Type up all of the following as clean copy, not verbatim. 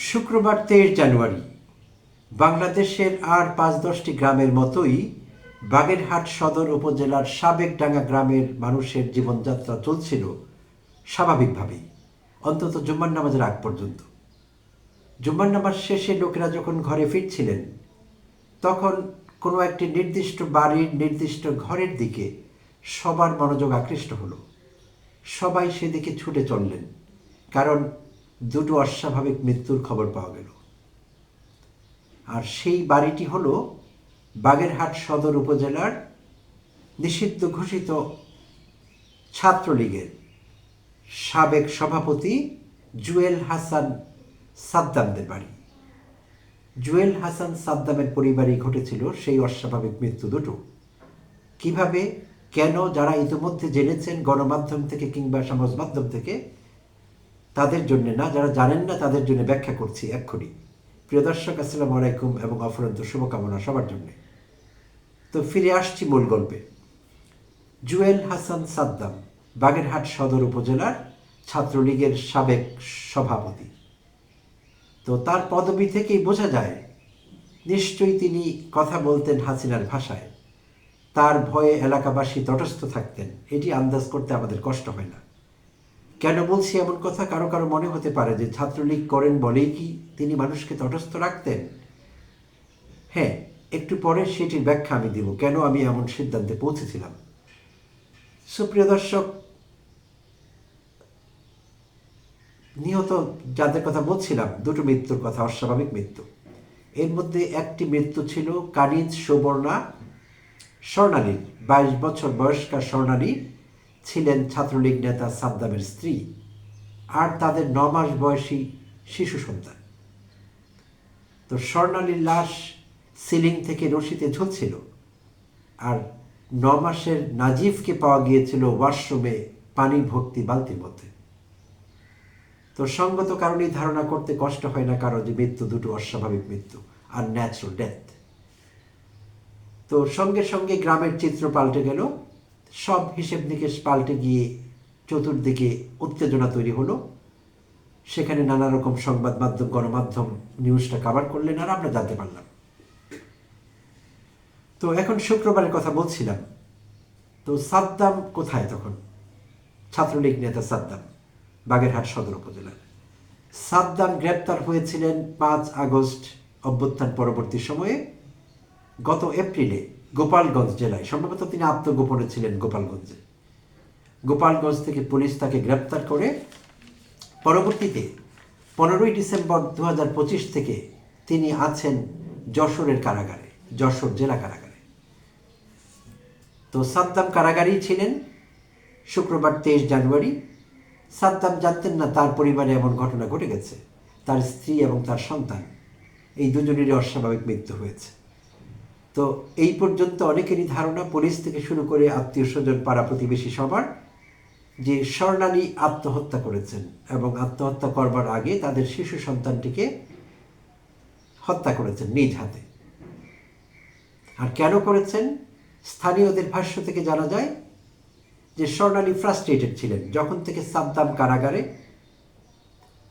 শুক্রবার 23 জানুয়ারি বাংলাদেশের আর ৫-১০টি গ্রামের মতোই বাগেরহাট সদর উপজেলার সাবেকডাঙ্গা গ্রামের মানুষের জীবনযাত্রা চলছিল স্বাভাবিকভাবেই, অন্তত জুম্মার নামাজের আগ পর্যন্ত। জুম্মার নামাজ শেষে লোকেরা যখন ঘরে ফিরছিলেন, তখন কোনো একটি নির্দিষ্ট বাড়ির নির্দিষ্ট ঘরের দিকে সবার মনোযোগ আকৃষ্ট হলো। সবাই সেদিকে ছুটে চললেন, কারণ দুটো অস্বাভাবিক মৃত্যুর খবর পাওয়া গেল। আর সেই বাড়িটি হলো বাগেরহাট সদর উপজেলার নিষিদ্ধ ঘোষিত ছাত্রলীগের সাবেক সভাপতি জুয়েল হাসান সাদ্দামদের বাড়ি। জুয়েল হাসান সাদ্দামের পরিবারেই ঘটেছিল সেই অস্বাভাবিক মৃত্যু দুটো। কিভাবে, কেন, যারা ইতিমধ্যে জেনেছেন গণমাধ্যম থেকে কিংবা সমাজ মাধ্যম থেকে, তাদের জন্য না, যারা জানেন না তাদের জন্য ব্যাখ্যা করছি এক্ষুনি। প্রিয় দর্শক, আসসালামু আলাইকুম এবং অফুরন্ত শুভকামনা সবার জন্য। তো ফিরে আসছি মূল গল্পে। জুয়েল হাসান সাদ্দাম বাগেরহাট সদর উপজেলার ছাত্রলীগের সাবেক সভাপতি। তো তার পদবি থেকেই বোঝা যায় নিশ্চয়ই তিনি কথা বলতেন হাসিনার ভাষায়। তার ভয়ে এলাকাবাসী তটস্থ থাকতেন, এটি আন্দাজ করতে আমাদের কষ্ট হয় না। কেন বলছি এমন কথা? কারো কারো মনে হতে পারে যে ছাত্রলীগ করেন বলেই কি তিনি মানুষকে তটস্থ রাখতেন। হ্যাঁ, একটু পরে সেটির ব্যাখ্যা আমি দিব, কেন আমি এমন সিদ্ধান্তে পৌঁছেছিলাম। সুপ্রিয় দর্শক, নিহত যাদের কথা বলছিলাম, দুটো মৃত্যুর কথা, অস্বাভাবিক মৃত্যু। এর মধ্যে একটি মৃত্যু ছিল কানিজ সুবর্ণা স্বর্ণালীর। 22 বছর বয়স্কা স্বর্ণালী ছিলেন ছাত্রলীগ নেতা সাদ্দামের স্ত্রী, আর তাদের 9 মাস বয়সী শিশু সন্তান। তো স্বর্ণালীর লাশ সিলিং থেকে রশিতে ঝুলছিল, আর 9 মাসের নাজিফকে পাওয়া গিয়েছিল ওয়াশরুমে পানি ভর্তি বালতির মধ্যে। তো সঙ্গত কারণেই ধারণা করতে কষ্ট হয় না কারো যে মৃত্যু দুটো অস্বাভাবিক মৃত্যু, আর ন্যাচারাল ডেথ। তো সঙ্গে সঙ্গে গ্রামের চিত্র পাল্টে গেল। সব হিসেব নিকেশ পাল্টে গিয়ে চতুর্দিকে উত্তেজনা তৈরি হলো। সেখানে নানা রকম সংবাদ মাধ্যম, গণমাধ্যম নিউজটা কভার করলেন, আর আমরা জানতে পারলাম। তো এখন শুক্রবারের কথা বলছিলাম। তো সাদ্দাম কোথায় তখন? ছাত্রলীগ নেতা সাদ্দাম বাগেরহাট সদর উপজেলার। সাদ্দাম গ্রেপ্তার হয়েছিলেন 5 আগস্ট অভ্যুত্থান পরবর্তী সময়ে, গত এপ্রিলে গোপালগঞ্জ জেলায়। সম্ভবত তিনি আত্মগোপনে ছিলেন গোপালগঞ্জে। গোপালগঞ্জ থেকে পুলিশ তাকে গ্রেপ্তার করে পরবর্তীতে 15ই ডিসেম্বর 2025 থেকে তিনি আছেন যশোরের কারাগারে, যশোর জেলা কারাগারে। তো সাদ্দাম কারাগারেই ছিলেন শুক্রবার 23 জানুয়ারি। সাদ্দাম জানতেন না তার পরিবারে এমন ঘটনা ঘটে গেছে। তার স্ত্রী এবং তার সন্তান, এই দুজনেরই অস্বাভাবিক মৃত্যু হয়েছে। তো এই পর্যন্ত অনেকেরই ধারণা, পুলিশ থেকে শুরু করে আত্মীয় স্বজন, পাড়া প্রতিবেশী সবার, যে স্বর্ণালী আত্মহত্যা করেছেন এবং আত্মহত্যা করবার আগে তাদের শিশু সন্তানটিকে হত্যা করেছেন নিজ হাতে। আর কেন করেছেন? স্থানীয়দের ভাষ্য থেকে জানা যায় যে স্বর্ণালী ফ্রাস্ট্রেটেড ছিলেন। যখন থেকে সাদ্দাম কারাগারে,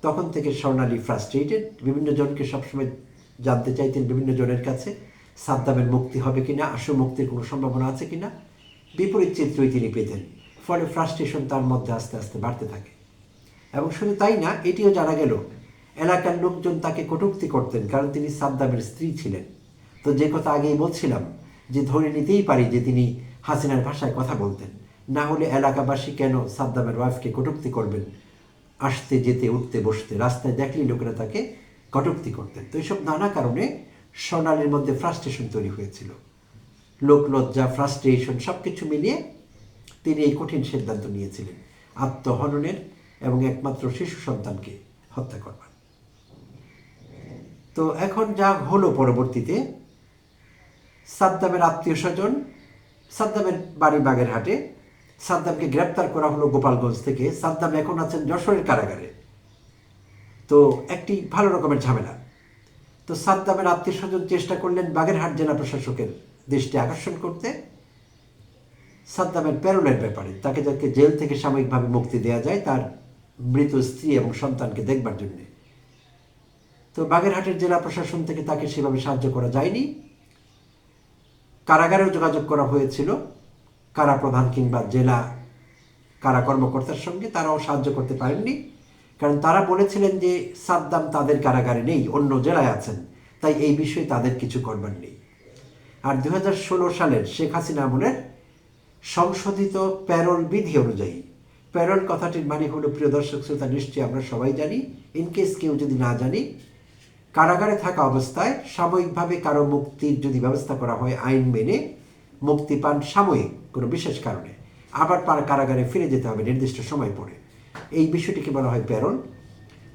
তখন থেকে স্বর্ণালী ফ্রাস্ট্রেটেড। বিভিন্ন জনকে সবসময় জানতে চাইতেন, বিভিন্ন জনের কাছে, সাদ্দামের মুক্তি হবে কিনা, আশু মুক্তির কোনো সম্ভাবনা আছে কিনা। বিপরীত চিত্রই তিনি পেতেন, ফলে ফ্রাস্ট্রেশন তার মধ্যে আস্তে আস্তে বাড়তে থাকে। এবং শুধু তাই না, এটিও জানা গেল এলাকার লোকজন তাকে কটূক্তি করতেন, কারণ তিনি সাদ্দামের স্ত্রী ছিলেন। তো যে কথা আগেই বলছিলাম, যে ধরে নিতেই পারি যে তিনি হাসিনার ভাষায় কথা বলতেন, না হলে এলাকাবাসী কেন সাদ্দামের ওয়াইফকে কটূক্তি করবেন? আসতে যেতে, উঠতে বসতে, রাস্তায় দেখলেই লোকেরা তাকে কটূক্তি করতেন। তো এইসব নানা কারণে স্বর্ণালীর মধ্যে ফ্রাস্ট্রেশন তৈরি হয়েছিল। লোকলজ্জা, ফ্রাস্ট্রেশন সব কিছু মিলিয়ে তিনি এই কঠিন সিদ্ধান্ত নিয়েছিলেন আত্মহননের এবং একমাত্র শিশু সন্তানকে হত্যা করবার। তো এখন যা হলো, পরবর্তীতে সাদ্দামের আত্মীয় স্বজন, সাদ্দামের বাড়ি বাগেরহাটে, সাদ্দামকে গ্রেপ্তার করা হলো গোপালগঞ্জ থেকে। সাদ্দাম এখন আছেন যশোরের কারাগারে। তো একটি ভালো রকমের ঝামেলা। তো সাদ্দামের আত্মীয় স্বজন চেষ্টা করলেন বাগেরহাট জেলা প্রশাসকের দৃষ্টি আকর্ষণ করতে সাদ্দামের প্যারোলের ব্যাপারে, তাকে যাতে জেল থেকে সাময়িকভাবে মুক্তি দেওয়া যায় তার মৃত স্ত্রী এবং সন্তানকে দেখবার জন্যে। তো বাগেরহাটের জেলা প্রশাসন থেকে তাকে সেভাবে সাহায্য করা যায়নি। কারাগারেও যোগাযোগ করা হয়েছিল কারা প্রধান কিংবা জেলা কারা কর্মকর্তার সঙ্গে, তারাও সাহায্য করতে পারেননি, কারণ তারা বলেছিলেন যে সাদ্দাম তাদের কারাগারে নেই, অন্য জেলায় আছেন, তাই এই বিষয়ে তাদের কিছু করবার নেই। আর 2016 সালের শেখ হাসিনা আমলের সংশোধিত প্যারোল বিধি অনুযায়ী, প্যারোল কথাটির মানে হলো, প্রিয় দর্শক শ্রোতা, নিশ্চয়ই আমরা সবাই জানি, ইনকেস কেউ যদি না জানি, কারাগারে থাকা অবস্থায় সাময়িকভাবে কারো মুক্তির যদি ব্যবস্থা করা হয়, আইন মেনে মুক্তি পান সাময়িক কোনো বিশেষ কারণে, আবার কারাগারে ফিরে যেতে হবে নির্দিষ্ট সময় পরে, এই বিষয়টিকে বলা হয় প্যারোল।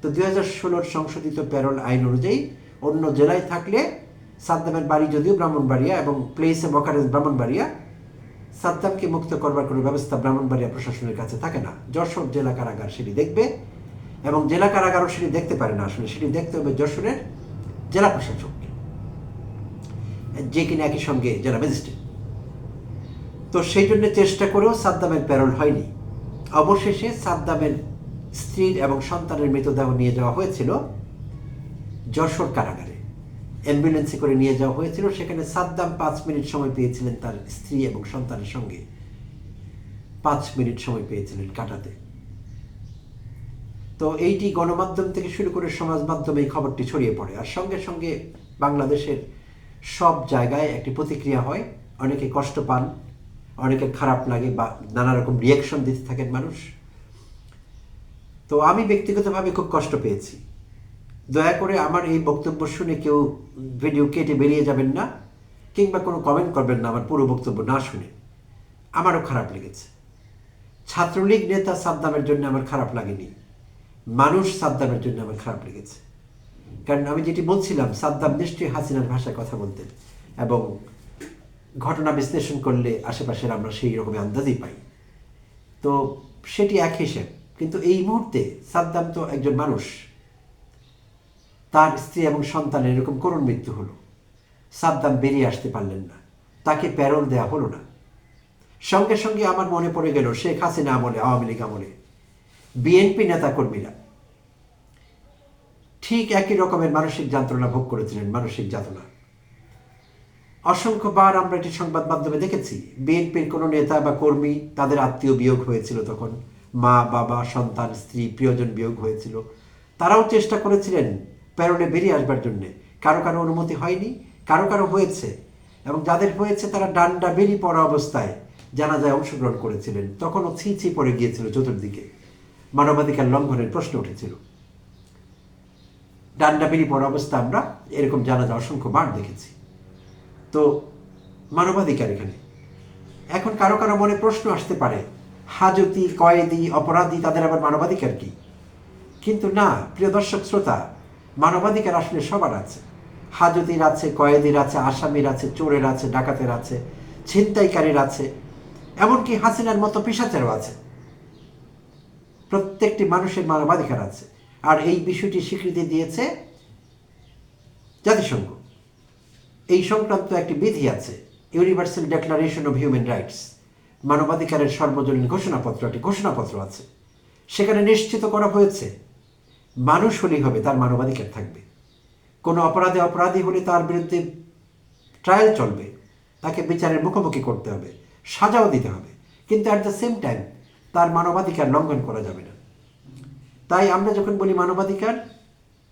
তো 2016 সংশোধিত প্যারোল আইন অনুযায়ী অন্য জেলায় থাকলে, সাদ্দামের বাড়ি যদিও ব্রাহ্মণবাড়িয়া এবং প্লেস অফ অকারেন্স ব্রাহ্মণবাড়িয়া, সাদ্দামকে মুক্ত করবার কোনো ব্যবস্থা ব্রাহ্মণবাড়িয়া প্রশাসনের কাছে থাকে না। যশোর জেলা কারাগার সেটি দেখবে, এবং জেলা কারাগারও সেটি দেখতে পারে না, আসলে সেটি দেখতে হবে যশোরের জেলা প্রশাসককে, যে কিনা একই সঙ্গে জেলা ম্যাজিস্ট্রেট। তো সেই জন্য চেষ্টা করেও সাদ্দামের প্যারোল হয়নি। অবশেষে সাদ্দামের স্ত্রীর এবং সন্তানের মৃতদেহ নিয়ে যাওয়া হয়েছিল যশোর কারাগারে, অ্যাম্বুলেন্সে করে নিয়ে যাওয়া হয়েছিল। সেখানে সাদ্দাম 5 মিনিট সময় পেয়েছিলেন তার স্ত্রী এবং সন্তানের সঙ্গে, 5 মিনিট সময় পেয়েছিলেন কাটাতে। তো এইটি গণমাধ্যম থেকে শুরু করে সমাজ মাধ্যমে এই খবরটি ছড়িয়ে পড়ে, আর সঙ্গে সঙ্গে বাংলাদেশের সব জায়গায় একটি প্রতিক্রিয়া হয়, অনেকে কষ্ট পান, অনেকের খারাপ লাগে, বা নানা রকম রিয়াকশন দিতে থাকেন মানুষ। তো আমি ব্যক্তিগতভাবে খুব কষ্ট পেয়েছি। দয়া করে আমার এই বক্তব্য শুনে কেউ ভিডিও কেটে বেরিয়ে যাবেন না, কিংবা কোনো কমেন্ট করবেন না আমার পুরো বক্তব্য না শুনে। আমারও খারাপ লেগেছে। ছাত্রলীগ নেতা সাদ্দামের জন্য আমার খারাপ লাগেনি, মানুষ সাদ্দামের জন্য আমার খারাপ লেগেছে। কারণ আমি যেটি বলছিলাম, সাদ্দাম নিশ্চয়ই হাসিনার ভাষায় কথা বলতেন, এবং ঘটনা বিশ্লেষণ করলে আশেপাশের আমরা সেই রকমের আন্দাজই পাই। তো সেটি এক হিসেব, কিন্তু এই মুহূর্তে সাদ্দাম তো একজন মানুষ, তার স্ত্রী এবং সন্তানের এরকম করুণ মৃত্যু হলো, সাদ্দাম বেরিয়ে আসতে পারলেন না, তাকে প্যারোল দেওয়া হলো না। সঙ্গে সঙ্গে আমার মনে পড়ে গেল শেখ হাসিনা আমলে, আওয়ামী লীগ আমলে বিএনপি নেতাকর্মীরা ঠিক একই রকমের মানসিক যন্ত্রণা ভোগ করেছিলেন, মানসিক যাতনা। অসংখ্যবার আমরা এটি সংবাদ মাধ্যমে দেখেছি, বিএনপির কোনো নেতা বা কর্মী, তাদের আত্মীয় বিয়োগ হয়েছিল, তখন মা বাবা সন্তান স্ত্রী প্রিয়জন বিয়োগ হয়েছিল, তারাও চেষ্টা করেছিলেন প্যারোলে বেরিয়ে আসবার জন্যে। কারো কারো অনুমতি হয়নি, কারো কারো হয়েছে, এবং যাদের হয়েছে তারা ডান্ডা বেরি পড়া অবস্থায় জানাজায় অংশগ্রহণ করেছিলেন। তখনও ছি পড়ে গিয়েছিল চতুর্দিকে, মানবাধিকার লঙ্ঘনের প্রশ্ন উঠেছিল। ডান্ডা বেরি পড়া অবস্থা আমরা এরকম জানাজা অসংখ্যবার দেখেছি। তো মানবাধিকার এখানে, এখন কারো কারো মনে প্রশ্ন আসতে পারে, হাজতি, কয়েদি, অপরাধী, তাদের আবার মানবাধিকার কি? কিন্তু না, প্রিয় দর্শক শ্রোতা, মানবাধিকার আসলে সবার আছে। হাজতির আছে, কয়েদির আছে, আসামির আছে, চোরের আছে, ডাকাতের আছে, ছিনতাইকারীর আছে, এমনকি হাসিনার মতো পিশাচেরও আছে। প্রত্যেকটি মানুষের মানবাধিকার আছে, আর এই বিষয়টি স্বীকৃতি দিয়েছে জাতিসংঘ। এই সংক্রান্ত একটি বিধি আছে, universal declaration of human rights, মানবাধিকারের সর্বজনীন ঘোষণাপত্র, একটি ঘোষণাপত্র আছে। সেখানে নিশ্চিত করা হয়েছে মানুষ হলেই হবে, তার মানবাধিকার থাকবে। কোনো অপরাধী হলে তার বিরুদ্ধে ট্রায়াল চলবে, তাকে বিচারের মুখোমুখি করতে হবে, সাজাও দিতে হবে, কিন্তু অ্যাট দ্য সেম টাইম তার মানবাধিকার লঙ্ঘন করা যাবে না। তাই আমরা যখন বলি মানবাধিকার,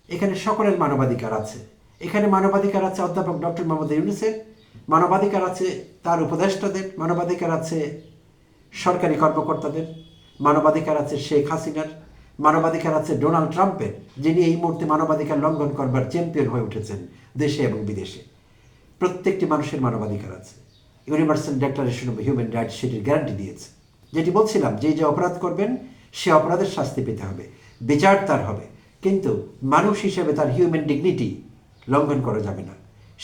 এখানে সকলের মানবাধিকার আছে। এখানে মানবাধিকার আছে অধ্যাপক ডক্টর মোহাম্মদ ইউনূসের, মানবাধিকার আছে তার উপদেষ্টাদের, মানবাধিকার আছে সরকারি কর্মকর্তাদের, মানবাধিকার আছে শেখ হাসিনার, মানবাধিকার আছে ডোনাল্ড ট্রাম্পের, যিনি এই মুহূর্তে মানবাধিকার লঙ্ঘন করবার চ্যাম্পিয়ন হয়ে উঠেছেন দেশে এবং বিদেশে। প্রত্যেকটি মানুষের মানবাধিকার আছে। Universal declaration of human rights সেটির গ্যারান্টি দিয়েছে। যেটি বলছিলাম, যে অপরাধ করবেন সে অপরাধের শাস্তি পেতে হবে, বিচার তার হবে, কিন্তু মানুষ হিসেবে তার হিউম্যান ডিগনিটি লঙ্ঘন করা যাবে না।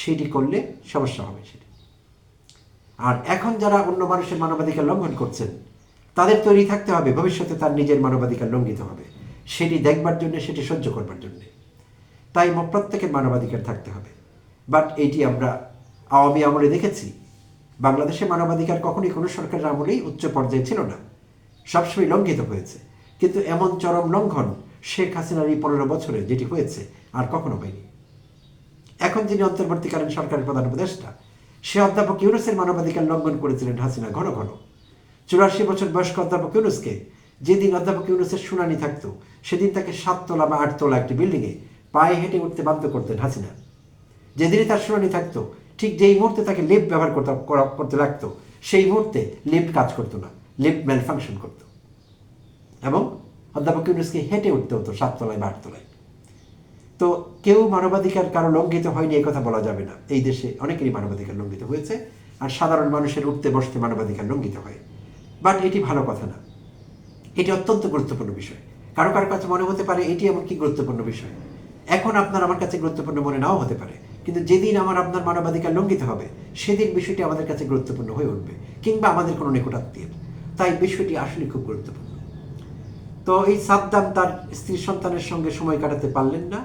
সেটি করলে সমস্যা হবে সেটি। আর এখন যারা অন্য মানুষের মানবাধিকার লঙ্ঘন করছেন, তাদের তৈরি থাকতে হবে ভবিষ্যতে তার নিজের মানবাধিকার লঙ্ঘিত হবে, সেটি দেখবার জন্য, সেটি সহ্য করবার জন্য। তাই প্রত্যেকের মানবাধিকার থাকতে হবে। বাট এইটি আমরা আওয়ামী আমলে দেখেছি, বাংলাদেশে মানবাধিকার কখনোই কোনো সরকারের আমলেই উচ্চ পর্যায়ে ছিল না, সবসময় লঙ্ঘিত হয়েছে। কিন্তু এমন চরম লঙ্ঘন শেখ হাসিনার এই 15 বছরে যেটি হয়েছে আর কখনো হয়নি। এখন যিনি অন্তর্বর্তীকালীন সরকারের প্রধান উপদেষ্টা, সে অধ্যাপক ইউনূসের মানবাধিকার লঙ্ঘন করেছিলেন হাসিনা ঘন ঘন। 84 বছর বয়স্ক অধ্যাপক ইউনূসকে যেদিন অধ্যাপক ইউনূসের শুনানি থাকতো, সেদিন তাকে 7 তলা বা 8 তলা একটি বিল্ডিংয়ে পায়ে হেঁটে উঠতে বাধ্য করতেন হাসিনা। যেদিনই তার শুনানি থাকতো, ঠিক যেই মুহূর্তে তাকে লিফট ব্যবহার করতে লাগতো, সেই মুহূর্তে লিফট কাজ করতো না, লিফট ম্যাল ফাংশন করতো, এবং অধ্যাপক ইউনূসকে হেঁটে উঠতে হতো 7 তলায় বা 8 তলায়। তো কেউ মানবাধিকার কারো লঙ্ঘিত হয়নি এই কথা বলা যাবে না। এই দেশে অনেকেরই মানবাধিকার লঙ্ঘিত হয়েছে, আর সাধারণ মানুষের উঠতে বসতে মানবাধিকার লঙ্ঘিত হয়। বাট এটি ভালো কথা না, এটি অত্যন্ত গুরুত্বপূর্ণ বিষয়। কারো কারো কাছে মনে হতে পারে এটি এমন কি গুরুত্বপূর্ণ বিষয়। এখন আপনার আমার কাছে গুরুত্বপূর্ণ মনে নাও হতে পারে, কিন্তু যেদিন আপনার মানবাধিকার লঙ্ঘিত হবে, সেদিন বিষয়টি আমাদের কাছে গুরুত্বপূর্ণ হয়ে উঠবে, কিংবা আমাদের কোনো নিকটাত্মীয়। তাই বিষয়টি আসলে খুব গুরুত্বপূর্ণ। তো এই সাদ্দাম তার স্ত্রী সন্তানের সঙ্গে সময় কাটাতে পারলেন না,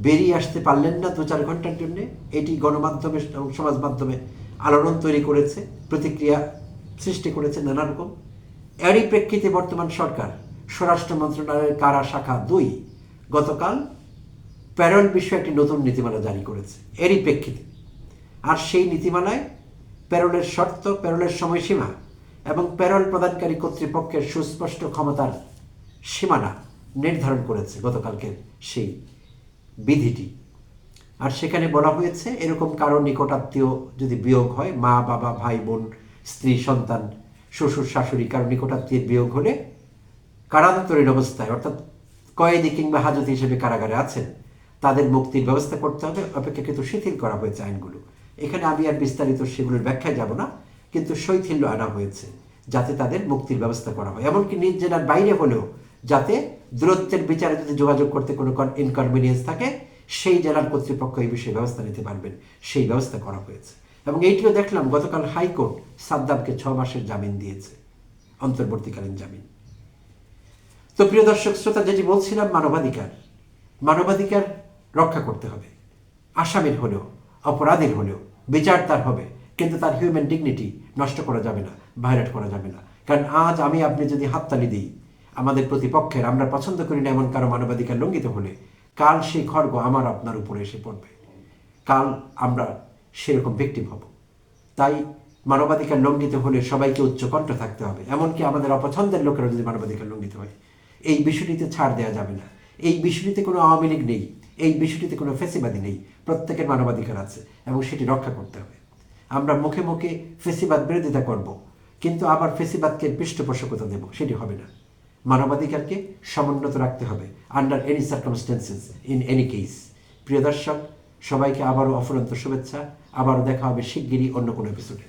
বেরিয়ে আসতে পারলেন না 2-4 ঘন্টার জন্য। এটি গণমাধ্যমে এবং সমাজ মাধ্যমে আলোড়ন তৈরি করেছে, প্রতিক্রিয়া সৃষ্টি করেছে নানা রকম। এরই প্রেক্ষিতে বর্তমান সরকার স্বরাষ্ট্র মন্ত্রণালয়ের কারা শাখা 2 গতকাল প্যারোল বিষয়ে একটি নতুন নীতিমালা জারি করেছে এরই প্রেক্ষিতে। আর সেই নীতিমালায় প্যারোলের শর্ত, প্যারোলের সময়সীমা এবং প্যারোল প্রদানকারী কর্তৃপক্ষের সুস্পষ্ট ক্ষমতার সীমানা নির্ধারণ করেছে গতকালকের সেই বিধিটি। আর সেখানে বলা হয়েছে, এরকম কারো নিকটাত্মীয় যদি বিয়োগ হয়, মা বাবা ভাই বোন স্ত্রী সন্তান শ্বশুর শাশুড়ি কারো নিকটাত্মীয়ের বিয়োগ হলে কারান্তরীণ অবস্থায়, অর্থাৎ কয়েদি কিংবা হাজত হিসেবে কারাগারে আছেন, তাদের মুক্তির ব্যবস্থা করতে হবে। অপেক্ষাকৃত শিথিল করা হয়েছে আইনগুলো। এখানে আমি আর বিস্তারিত সেগুলোর ব্যাখ্যায় যাব না, কিন্তু শৈথিল্য আনা হয়েছে যাতে তাদের মুক্তির ব্যবস্থা করা হয়। এমনকি নিজ জেলার বাইরে হলেও যাতে দূরত্বের বিচারে যদি যোগাযোগ করতে কোনো ইনকনভিনিয়েন্স থাকে, সেই জেলার কর্তৃপক্ষ এই বিষয়ে ব্যবস্থা নিতে পারবেন, সেই ব্যবস্থা করা হয়েছে। এবং এইটিও দেখলাম গতকাল হাইকোর্ট সাদ্দামকে 6 মাসের জামিন দিয়েছে, অন্তর্বর্তীকালীন জামিন। তো প্রিয় দর্শক শ্রোতা, যেটি বলছিলাম, মানবাধিকার রক্ষা করতে হবে। আসামির হলেও, অপরাধীর হলেও বিচার তার হবে, কিন্তু তার হিউম্যান ডিগনিটি নষ্ট করা যাবে না, ভায়োলেট করা যাবে না। কারণ আজ আমি আপনি যদি হাততালি দিই আমাদের প্রতিপক্ষের, আমরা পছন্দ করি না এমন কারো মানবাধিকার লঙ্ঘিত হলে, কাল সেই খড়গ আমার আপনার উপরে এসে পড়বে, কাল আমরা সেরকম ভিকটিম হব। তাই মানবাধিকার লঙ্ঘিত হলে সবাইকে উচ্চকণ্ঠ থাকতে হবে। এমনকি আমাদের অপছন্দের লোকেরা যদি মানবাধিকার লঙ্ঘিত হয়, এই বিষয়টিতে ছাড় দেওয়া যাবে না। এই বিষয়টিতে কোনো আওয়ামী লীগ নেই, এই বিষয়টিতে কোনো ফেসিবাদী নেই। প্রত্যেকের মানবাধিকার আছে এবং সেটি রক্ষা করতে হবে। আমরা মুখে মুখে ফেসিবাদ বিরোধিতা করব, কিন্তু আবার ফেসিবাদকে পৃষ্ঠপোষকতা দেব, সেটি হবে না। মানবাধিকারকে সমুন্নত রাখতে হবে under any circumstances, in any case. প্রিয় দর্শক, সবাইকে আবারও অফুরন্ত শুভেচ্ছা। আবারও দেখা হবে শিগগিরই অন্য কোনো এপিসোডে।